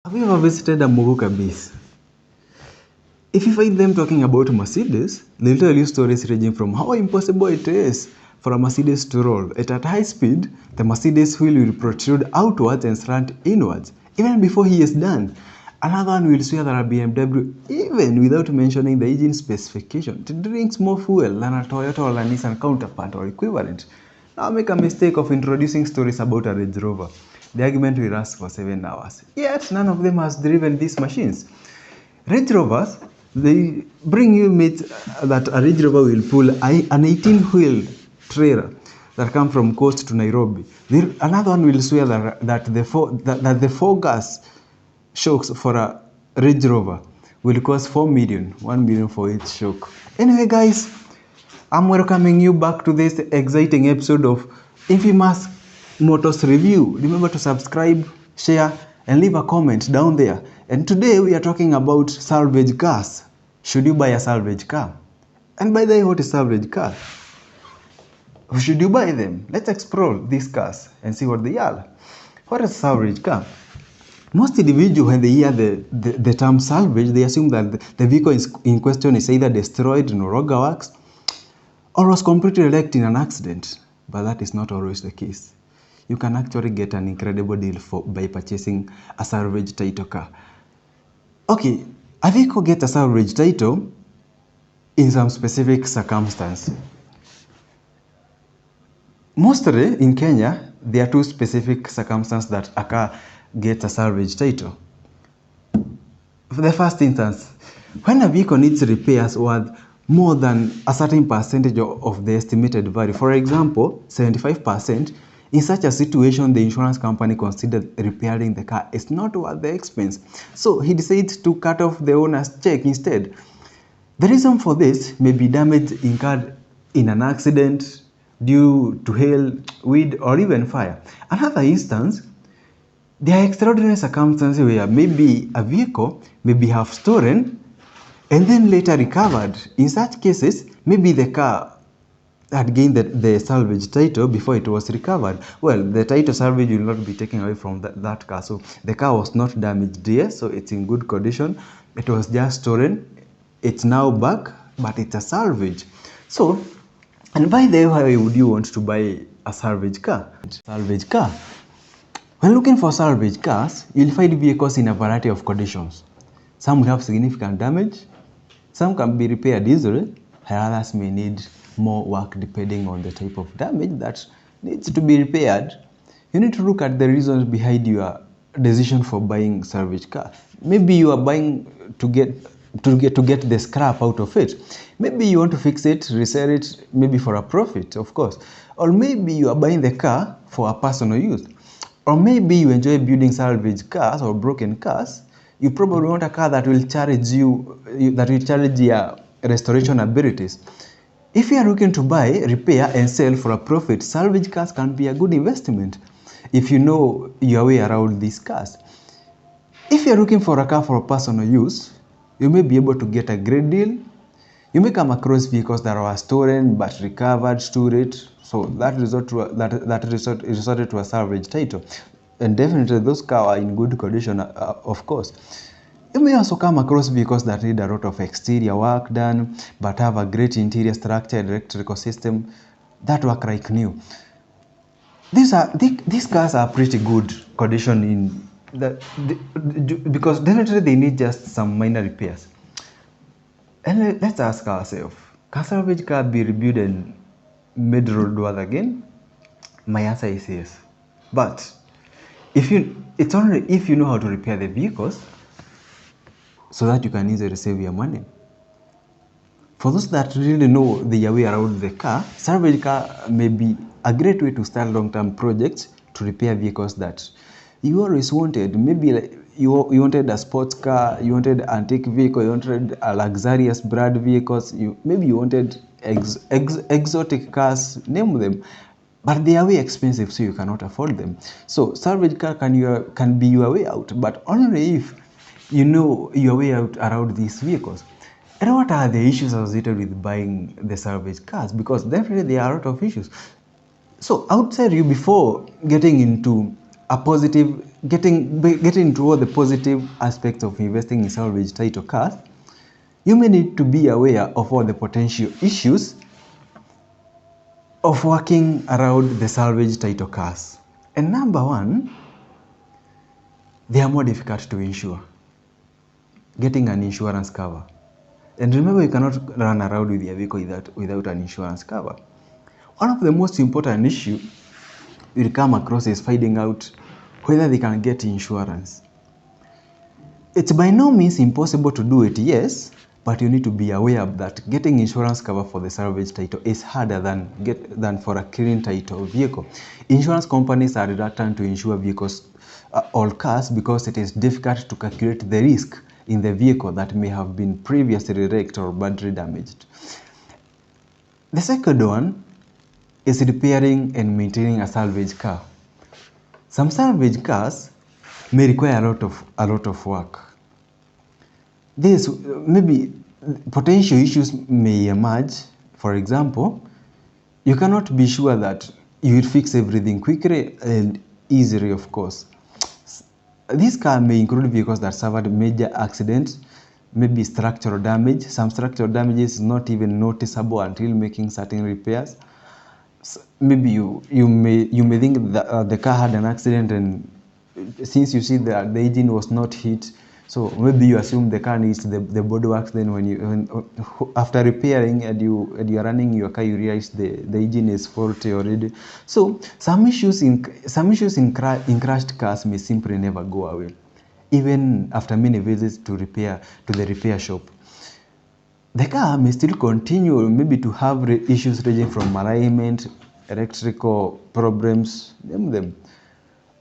Have you ever visited a Muguka base? If you find them talking about Mercedes, they'll tell you stories ranging from how impossible it is for a Mercedes to roll. At high speed, the Mercedes wheel will protrude outwards and slant inwards, even before he is done. Another one will swear that a BMW, even without mentioning the engine specification, it drinks more fuel than a Toyota or a Nissan counterpart or equivalent. Now make a mistake of introducing stories about a Range Rover. The argument will last for 7 hours. Yet none of them has driven these machines. Range Rovers, they bring you myth that a Range Rover will pull an 18-wheel trailer that come from coast to Nairobi. Another one will swear that the four gas shocks for a Range Rover will cost 4 million, 1 million for each shock. Anyway, guys, I'm welcoming you back to this exciting episode of Infamous Motors Review. Remember to subscribe, share, and leave a comment down there. And today we are talking about salvage cars. Should you buy a salvage car? And by the way, what is salvage car? Or should you buy them? Let's explore these cars and see what they are. What is a salvage car? Most individuals, when they hear the term salvage, they assume that the vehicle in question is either destroyed, no longer works, or was completely wrecked in an accident. But that is not always the case. You can actually get an incredible deal by purchasing a salvage title car. Okay, a vehicle gets a salvage title in some specific circumstance. Mostly in Kenya, there are two specific circumstances that a car gets a salvage title. For the first instance, when a vehicle needs repairs worth more than a certain percentage of the estimated value, for example, 75%, in such a situation, the insurance company considered repairing the car is not worth the expense. So he decides to cut off the owner's check instead. The reason for this may be damage incurred in an accident due to hail, wind, or even fire. Another instance, there are extraordinary circumstances where maybe a vehicle may be half stolen and then later recovered. In such cases, maybe the car had gained the salvage title before it was recovered. Well, the title salvage will not be taken away from that car. So the car was not damaged there, so it's in good condition. It was just stolen. It's now back, but it's a salvage. So, and by the way, why would you want to buy a salvage car? Salvage car. When looking for salvage cars, you'll find vehicles in a variety of conditions. Some will have significant damage. Some can be repaired easily, while others may need more work depending on the type of damage that needs to be repaired. You need to look at the reasons behind your decision for buying salvage car. Maybe you are buying to get the scrap out of it. Maybe you want to fix it, resell it, maybe for a profit, of course. Or maybe you are buying the car for a personal use. Or maybe you enjoy building salvage cars or broken cars. You probably want a car that will challenge your restoration abilities. If you are looking to buy, repair, and sell for a profit, salvage cars can be a good investment if you know your way around these cars. If you are looking for a car for personal use, you may be able to get a great deal. You may come across vehicles that were stolen but recovered, stored, so that resorted to a salvage title. And definitely those cars are in good condition, of course. You may also come across vehicles that need a lot of exterior work done, but have a great interior structure and electrical system that work like new. These cars are pretty good condition because definitely they need just some minor repairs. And let's ask ourselves, can salvage car be rebuilt and made roadworthy again? My answer is yes. But it's only if you know how to repair the vehicles, so that you can easily save your money. For those that really know their way around the car, salvage car may be a great way to start long-term projects to repair vehicles that you always wanted. Maybe like you wanted a sports car, you wanted an antique vehicle, you wanted a luxurious brand vehicles, maybe you wanted exotic cars, name them. But they are way expensive, so you cannot afford them. So salvage car can be your way out, but only if you know your way out around these vehicles. And what are the issues associated with buying the salvage cars? Because definitely there are a lot of issues. So outside you, before getting into a positive, getting toward the positive aspects of investing in salvage title cars, you may need to be aware of all the potential issues of working around the salvage title cars. And number one, they are more difficult to insure. Getting an insurance cover. And remember, you cannot run around with your vehicle without an insurance cover. One of the most important issues you'll come across is finding out whether they can get insurance. It's by no means impossible to do it, yes, but you need to be aware that getting insurance cover for the salvage title is harder than for a clean title vehicle. Insurance companies are reluctant to insure vehicles or cars because it is difficult to calculate the risk in the vehicle that may have been previously wrecked or badly damaged. The second one is repairing and maintaining a salvage car. Some salvage cars may require a lot of work. This maybe potential issues may emerge. For example, you cannot be sure that you will fix everything quickly and easily, of course. This car may include vehicles that suffered major accidents, maybe structural damage. Some structural damage is not even noticeable until making certain repairs. Maybe you may think that the car had an accident, and since you see that the engine was not hit, so maybe you assume the car needs the bodywork. Then after repairing and you are running your car, you realize the engine is faulty already. So some issues in crashed cars may simply never go away, even after many visits to the repair shop. The car may still continue maybe to have issues ranging from alignment, electrical problems, name them.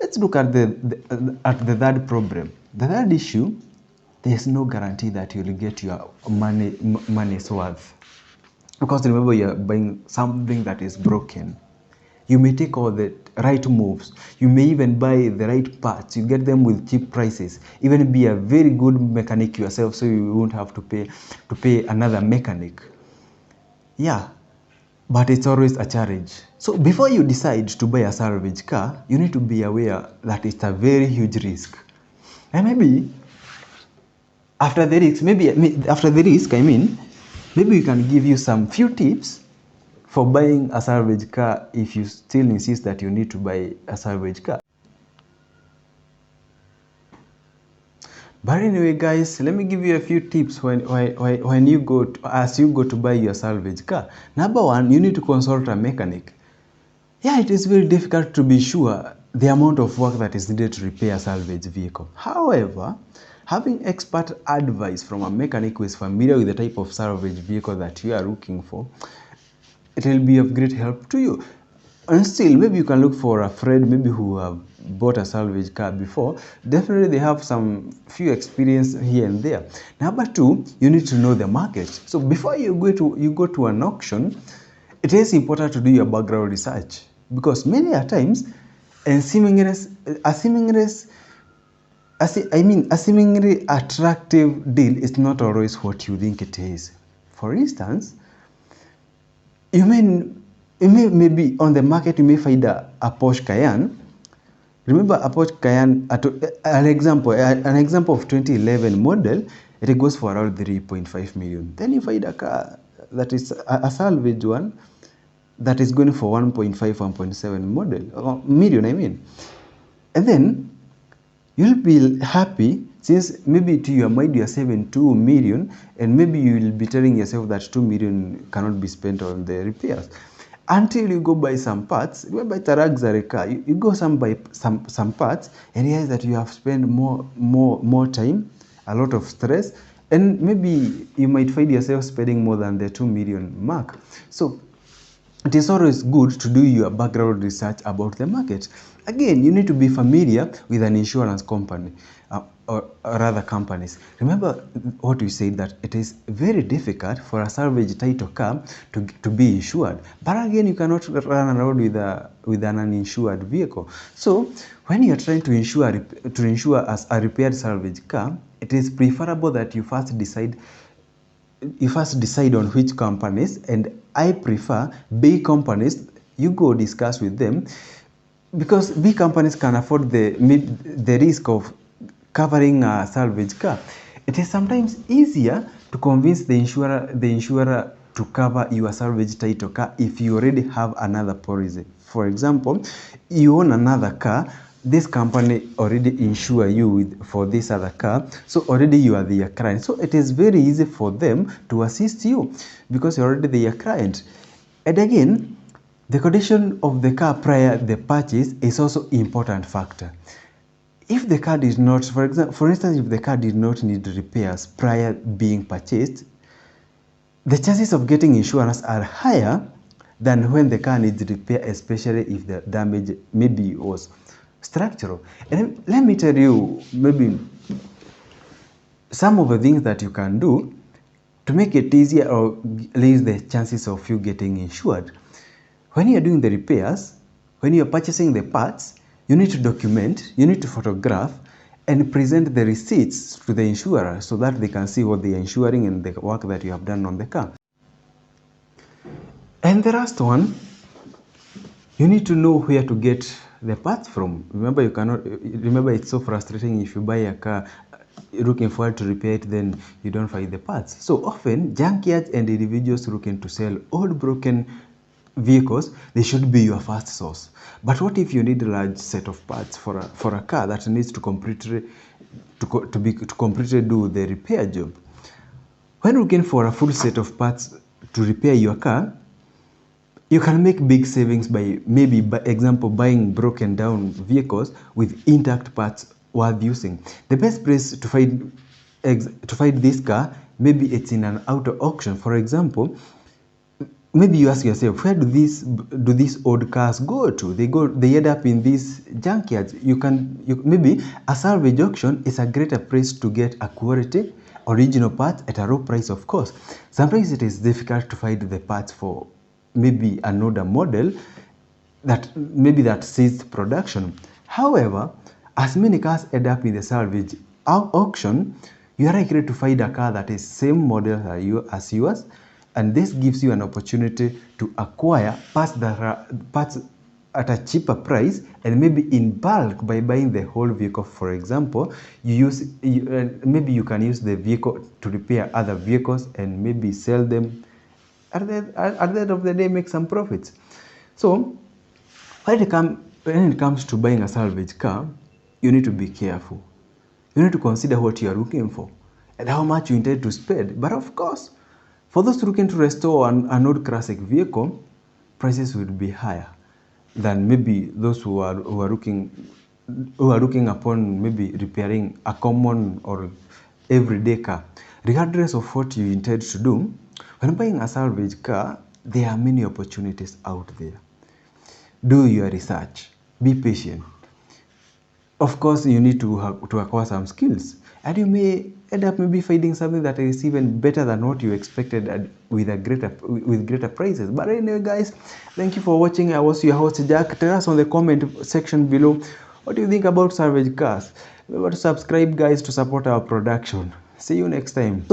Let's look at the third problem. The third issue, there is no guarantee that you'll get your money's worth. Because remember, you're buying something that is broken. You may take all the right moves. You may even buy the right parts. You get them with cheap prices. Even be a very good mechanic yourself, so you won't have to pay another mechanic. Yeah, but it's always a challenge. So before you decide to buy a salvage car, you need to be aware that it's a very huge risk. And maybe after the risk, maybe we can give you some few tips for buying a salvage car if you still insist that you need to buy a salvage car. But anyway, guys, let me give you a few tips when you go to buy your salvage car. Number one, you need to consult a mechanic. Yeah, it is very difficult to be sure the amount of work that is needed to repair a salvage vehicle. However, having expert advice from a mechanic who is familiar with the type of salvage vehicle that you are looking for, it will be of great help to you. And still, maybe you can look for a friend maybe who have bought a salvage car before. Definitely they have some few experience here and there. Number two, you need to know the market. So before you go to an auction, it is important to do your background research, because many a times a seemingly attractive deal is not always what you think it is. For instance, you may maybe on the market you may find a Porsche Cayenne. Remember, a Porsche Cayenne, an example of 2011 model, it goes for around 3.5 million. Then you find a car that is a salvage one that is going for 1.5, 1.7 million, I mean. And then you'll be happy, since maybe to your mind you are saving 2 million, and maybe you will be telling yourself that 2 million cannot be spent on the repairs. Until you go buy some parts. Remember, it's a luxury car. You go buy some parts and realize that you have spent more time, a lot of stress, and maybe you might find yourself spending more than the 2 million mark. So it is always good to do your background research about the market. Again, you need to be familiar with an insurance company or other companies. Remember what we said, that it is very difficult for a salvage title car to be insured. But again, you cannot run around with an uninsured vehicle. So when you are trying to insure as a repaired salvage car, it is preferable that you first decide on which companies, and I prefer big companies. You go discuss with them. because big companies can afford the risk of covering a salvage car, it is sometimes easier to convince the insurer to cover your salvage title car if you already have another policy. For example, you own another car, this company already insure you for this other car, so already you are their client. So it is very easy for them to assist you because you're already their client. And again, the condition of the car prior the purchase is also important factor. If the car did not, for instance, if the car did not need repairs prior being purchased, the chances of getting insurance are higher than when the car needs repair, especially if the damage maybe was structural. And let me tell you maybe some of the things that you can do to make it easier or raise the chances of you getting insured. When you're doing the repairs, when you're purchasing the parts, you need to document, you need to photograph and present the receipts to the insurer so that they can see what they are insuring and the work that you have done on the car. And the last one, you need to know where to get the parts from. Remember it's so frustrating if you buy a car looking forward to repair it, then you don't find the parts. So often junkyards and individuals looking to sell old broken vehicles, they should be your first source. But what if you need a large set of parts for a car that needs to completely do the repair job? When looking for a full set of parts to repair your car, you can make big savings by maybe, by example, buying broken down vehicles with intact parts worth using. The best place to find this car, maybe it's in an auto auction. For example, maybe you ask yourself, where do these old cars go to? They end up in these junkyards. Maybe a salvage auction is a greater place to get a quality original parts at a low price, of course. Sometimes it is difficult to find the parts for maybe an older model that ceased production. However, as many cars end up in the salvage auction, you are likely to find a car that is same model as yours, and this gives you an opportunity to acquire parts at a cheaper price and maybe in bulk by buying the whole vehicle. For example, maybe you can use the vehicle to repair other vehicles and maybe sell them at the end of the day, make some profits. So when it comes to buying a salvage car, you need to be careful. You need to consider what you are looking for and how much you intend to spend. But of course, for those looking to restore an old classic vehicle, prices will be higher than maybe those who are looking upon maybe repairing a common or everyday car. Regardless of what you intend to do, when buying a salvage car, there are many opportunities out there. Do your research. Be patient. Of course, you need to acquire some skills, and you may end up maybe finding something that is even better than what you expected with greater prices. But anyway, guys, thank you for watching. I was your host, Jack. Tell us on the comment section below what do you think about salvage cars. Remember to subscribe, guys, to support our production. See you next time.